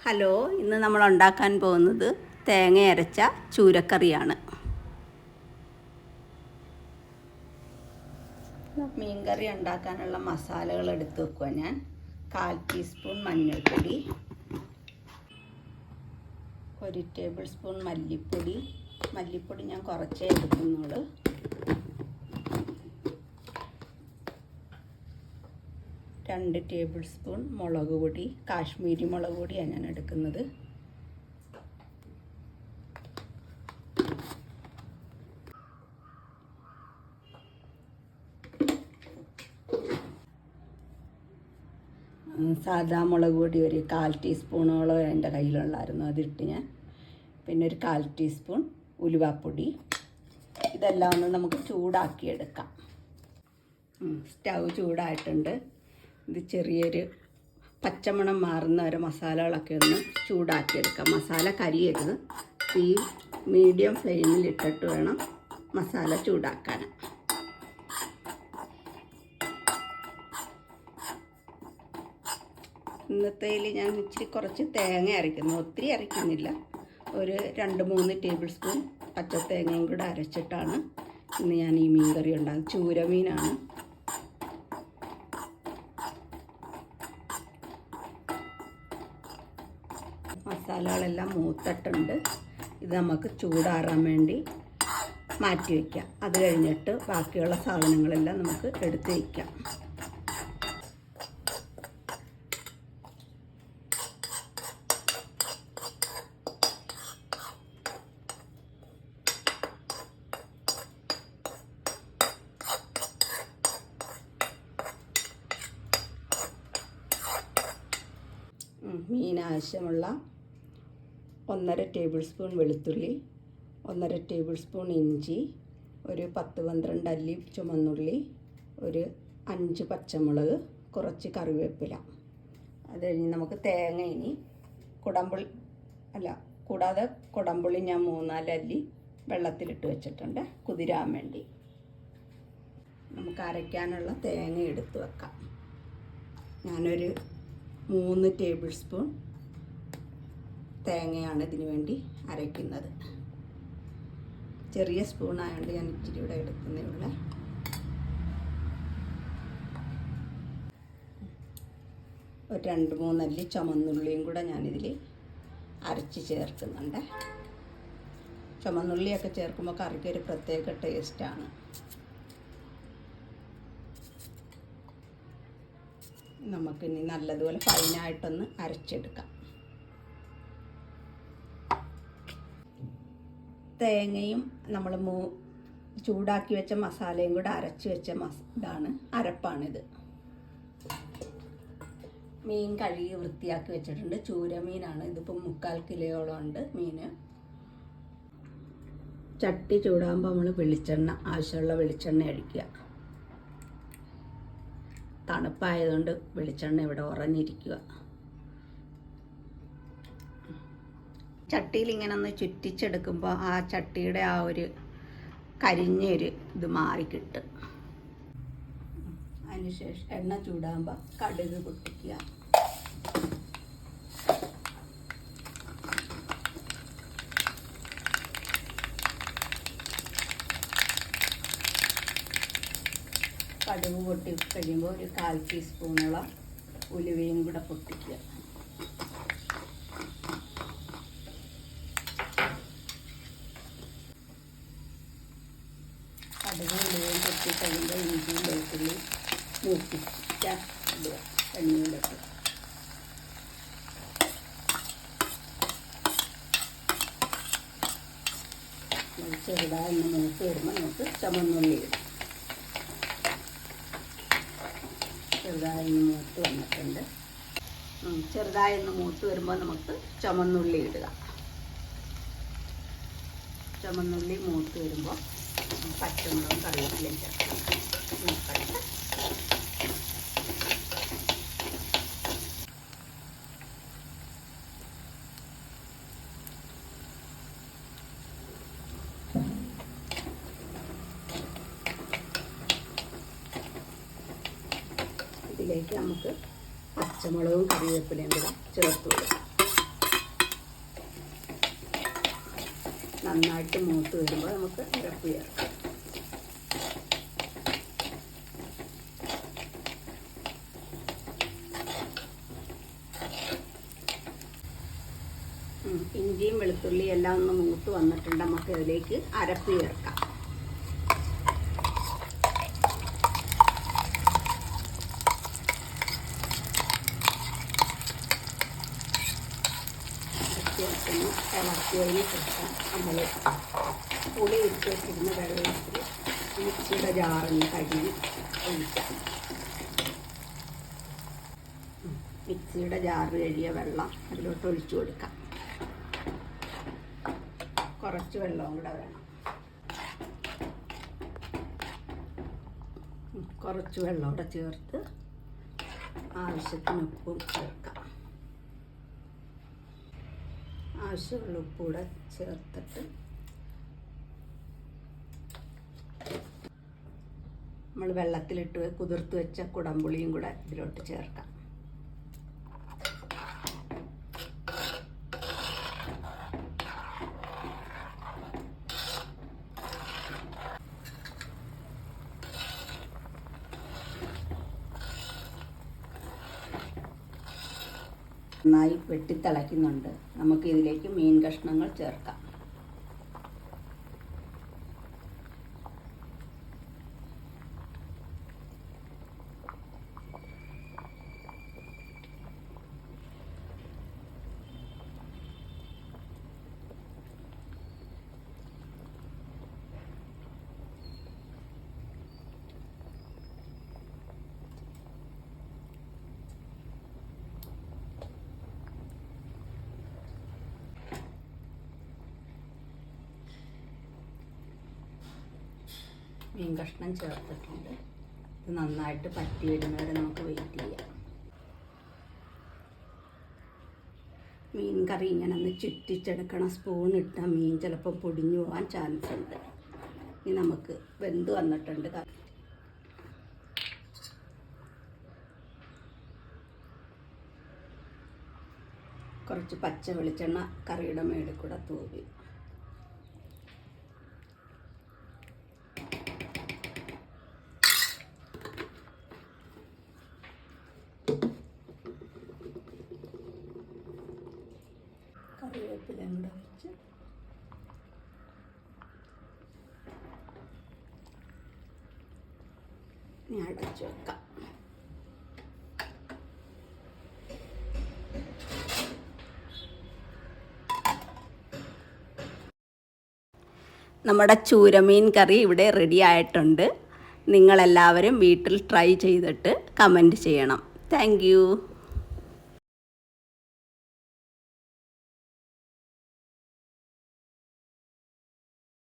Hello, ഇന്ന് നമ്മൾ ഉണ്ടാക്കാൻ പോകുന്നത് തേങ്ങ അരച്ച ചൂരക്കറിയാണ്. മീൻകറി ഉണ്ടാക്കാനുള്ള മസാലകൾ എടുത്ത് വെക്കുക. ഞാൻ 1/4 ടീസ്പൂൺ മഞ്ഞൾപ്പൊടി, 1 ടേബിൾ സ്പൂൺ മല്ലിപ്പൊടി ഞാൻ കുറച്ചേ എടുക്കുന്നുള്ളൂ, 2 ടേബിൾ സ്പൂൺ മുളക് പൊടി, കാശ്മീരി മുളക് പൊടിയാണ് ഞാൻ എടുക്കുന്നത്. സാദാ മുളക് പൊടി ഒരു 1/4 ടീസ്പൂണോളം എൻ്റെ കയ്യിലുള്ളായിരുന്നു, അതിട്ട് ഞാൻ. പിന്നെ ഒരു 1/4 ടീസ്പൂൺ ഉലുവാപ്പൊടി. ഇതെല്ലാം ഒന്ന് നമുക്ക് ചൂടാക്കിയെടുക്കാം. സ്റ്റൗ ചൂടായിട്ടുണ്ട്. ഇത് ചെറിയൊരു പച്ചമണം മാറുന്ന ഒരു മസാലകളൊക്കെ ഒന്ന് ചൂടാക്കിയെടുക്കാം. മസാല കരിയരുത്. തീ മീഡിയം ഫ്ലെയിമിൽ ഇട്ടിട്ട് വേണം മസാല ചൂടാക്കാൻ. ഇന്നത്തേൽ ഞാൻ ഇച്ചിരി കുറച്ച് തേങ്ങ അരയ്ക്കുന്നു, ഒത്തിരി അരയ്ക്കുന്നില്ല. ഒരു 2-3 ടേബിൾ സ്പൂൺ പച്ചത്തേങ്ങയും കൂടെ അരച്ചിട്ടാണ് ഇന്ന് ഞാൻ ഈ മീൻ കറി ഉണ്ടാക്കുന്നത്. ചൂരമീനാണ്. മസാലകളെല്ലാം മൂത്തിട്ടുണ്ട്. ഇത് നമുക്ക് ചൂടാറാൻ വേണ്ടി മാറ്റി വയ്ക്കാം. അത് കഴിഞ്ഞിട്ട് ബാക്കിയുള്ള സാധനങ്ങളെല്ലാം നമുക്ക് എടുത്ത് വയ്ക്കാം. മീൻ ആവശ്യമുള്ള 1.5 ടേബിൾ സ്പൂൺ വെളുത്തുള്ളി, 1.5 ടേബിൾ സ്പൂൺ ഇഞ്ചി, ഒരു 10-12 അല്ലി ചുമന്നുള്ളി, ഒരു 5 പച്ചമുളക്, കുറച്ച് കറിവേപ്പില. അത് കഴിഞ്ഞ് നമുക്ക് തേങ്ങ ഇനി കൂടാതെ കുടംപുളി ഞാൻ 3-4 അല്ലി വെള്ളത്തിലിട്ട് വെച്ചിട്ടുണ്ട് കുതിരാൻ വേണ്ടി. നമുക്ക് അരയ്ക്കാനുള്ള തേങ്ങ എടുത്ത് വെക്കാം. ഞാനൊരു 3 ടേബിൾ സ്പൂൺ തേങ്ങയാണ് ഇതിനു വേണ്ടി അരയ്ക്കുന്നത്. ചെറിയ സ്പൂണായതുകൊണ്ട് ഞാൻ ഇച്ചിരി ഇവിടെ എടുക്കുന്നേ ഉള്ളൂ. ഒരു 2-3 അല്ലി ചുമന്നുള്ളിയും കൂടെ ഞാനിതിൽ അരച്ച് ചേർക്കുന്നുണ്ട്. ചുമന്നുള്ളിയൊക്കെ ചേർക്കുമ്പോൾ കറിക്ക് ഒരു പ്രത്യേക ടേസ്റ്റാണ്. നമുക്കിനി നല്ലതുപോലെ ഫൈനായിട്ടൊന്ന് അരച്ചെടുക്കാം. തേങ്ങയും നമ്മൾ ചൂടാക്കി വെച്ച മസാലയും കൂടെ അരച്ച് വെച്ച അരപ്പാണിത്. മീൻ കഴുകി വൃത്തിയാക്കി വെച്ചിട്ടുണ്ട്. ചൂരമീനാണ്. ഇതിപ്പോൾ 3/4 കിലോയോളം ഉണ്ട് മീൻ. ചട്ടി ചൂടാകുമ്പോൾ നമ്മൾ ആവശ്യമുള്ള വെളിച്ചെണ്ണ ഒഴിക്കുക. തണുപ്പായതുകൊണ്ട് വെളിച്ചെണ്ണ ഇവിടെ ഉറഞ്ഞിരിക്കുക. ചട്ടിയിൽ ഇങ്ങനെ ഒന്ന് ചുറ്റിച്ചെടുക്കുമ്പോൾ ആ ചട്ടിയുടെ ആ ഒരു കരിഞ്ഞൊരു ഇത് മാറിക്കിട്ടും. അതിനുശേഷം എണ്ണ ചൂടാകുമ്പോൾ കടുക് പൊട്ടിക്കുക. കടുക് പൊട്ടി കഴിയുമ്പോൾ ഒരു 1/4 ടീസ്പൂണോളം ഉലുവയും കൂടെ പൊട്ടിക്കുക. കടുക് ഉലുവയും പൊട്ടി കഴിയുമ്പോൾ ഇഞ്ചിയും വെളുത്തുള്ളി മൂപ്പിക്കുക. ഇടുക എണ്ണയിലിട്ട്. ചെറുതായി മൂത്ത് വരുമ്പോൾ നമുക്ക് ചുമന്നുള്ളി ഇടാം. ചെറുതായി മൂത്ത് വന്നിട്ടുണ്ട്. ചെറുതായി മൂത്ത് വരുമ്പോൾ നമുക്ക് ചുമന്നുള്ളി ഇടുക. ചുമന്നുള്ളി മൂത്ത് വരുമ്പോൾ പച്ചമുളകും കറിവേപ്പിലയും ചേർക്കണം. ഇതിലേക്ക് നമുക്ക് പച്ചമുളകും കറിവേപ്പിലയും കൂടെ ചേർത്ത് കൊടുക്കാം. നന്നായിട്ട് മൂത്ത് വരുമ്പോൾ നമുക്ക് അരപ്പ് ചേർക്കാം. ഇഞ്ചിയും വെളുത്തുള്ളിയും എല്ലാം ഒന്ന് മൂത്ത് വന്നിട്ടുണ്ട്. നമുക്ക് ഇതിലേക്ക് അരപ്പ് ചേർക്കാം. ഇളക്കിയതിന് ശേഷം നമ്മൾ പുളി ഇട്ട് വെച്ചിരുന്ന വെള്ളത്തിൽ മിക്സിയുടെ ജാറിന് കഴുകി ഒഴിക്കാം. മിക്സിയുടെ ജാറ് കഴുകിയ വെള്ളം അതിലോട്ട് ഒഴിച്ചു കൊടുക്കാം. കുറച്ച് വെള്ളവും കൂടെ വേണം. കുറച്ച് വെള്ളം കൂടെ ചേർത്ത് ആവശ്യത്തിന് ഉപ്പും ചേർക്കാം. ആവശ്യമുള്ള ഉപ്പ് കൂടെ ചേർത്തിട്ട് നമ്മൾ വെള്ളത്തിലിട്ട് കുതിർത്ത് വെച്ച കുടംപുളിയും കൂടെ ഇതിലോട്ട് ചേർക്കാം. നന്നായി വെട്ടിത്തിളയ്ക്കുന്നുണ്ട്. നമുക്ക് ഇതിലേക്ക് മീൻ കഷ്ണങ്ങൾ ചേർക്കാം. മീൻ കഷ്ണം ചേർത്തിട്ടുണ്ട്. ഇത് നന്നായിട്ട് പറ്റി വരുന്നവരെ നമുക്ക് വെയിറ്റ് ചെയ്യാം. മീൻ കറി ഇങ്ങനെ ഒന്ന് ചുറ്റിച്ചെടുക്കണം. സ്പൂൺ ഇട്ടാൽ മീൻ ചിലപ്പോൾ പൊടിഞ്ഞു പോകാൻ ചാൻസ് ഉണ്ട്. ഇനി നമുക്ക് വെന്ത് വന്നിട്ടുണ്ട്. കുറച്ച് പച്ച വെളിച്ചെണ്ണ കറിയുടെ മേളിൽ കൂടെ തൂവി കറിവേപ്പിലയും കൂടെ വെച്ച് ഇനി അടച്ചു വെക്കാം. നമ്മുടെ ചൂരമീൻ കറി ഇവിടെ റെഡി ആയിട്ടുണ്ട്. നിങ്ങളെല്ലാവരും വീട്ടിൽ ട്രൈ ചെയ്തിട്ട് കമൻറ്റ് ചെയ്യണം. Thank you.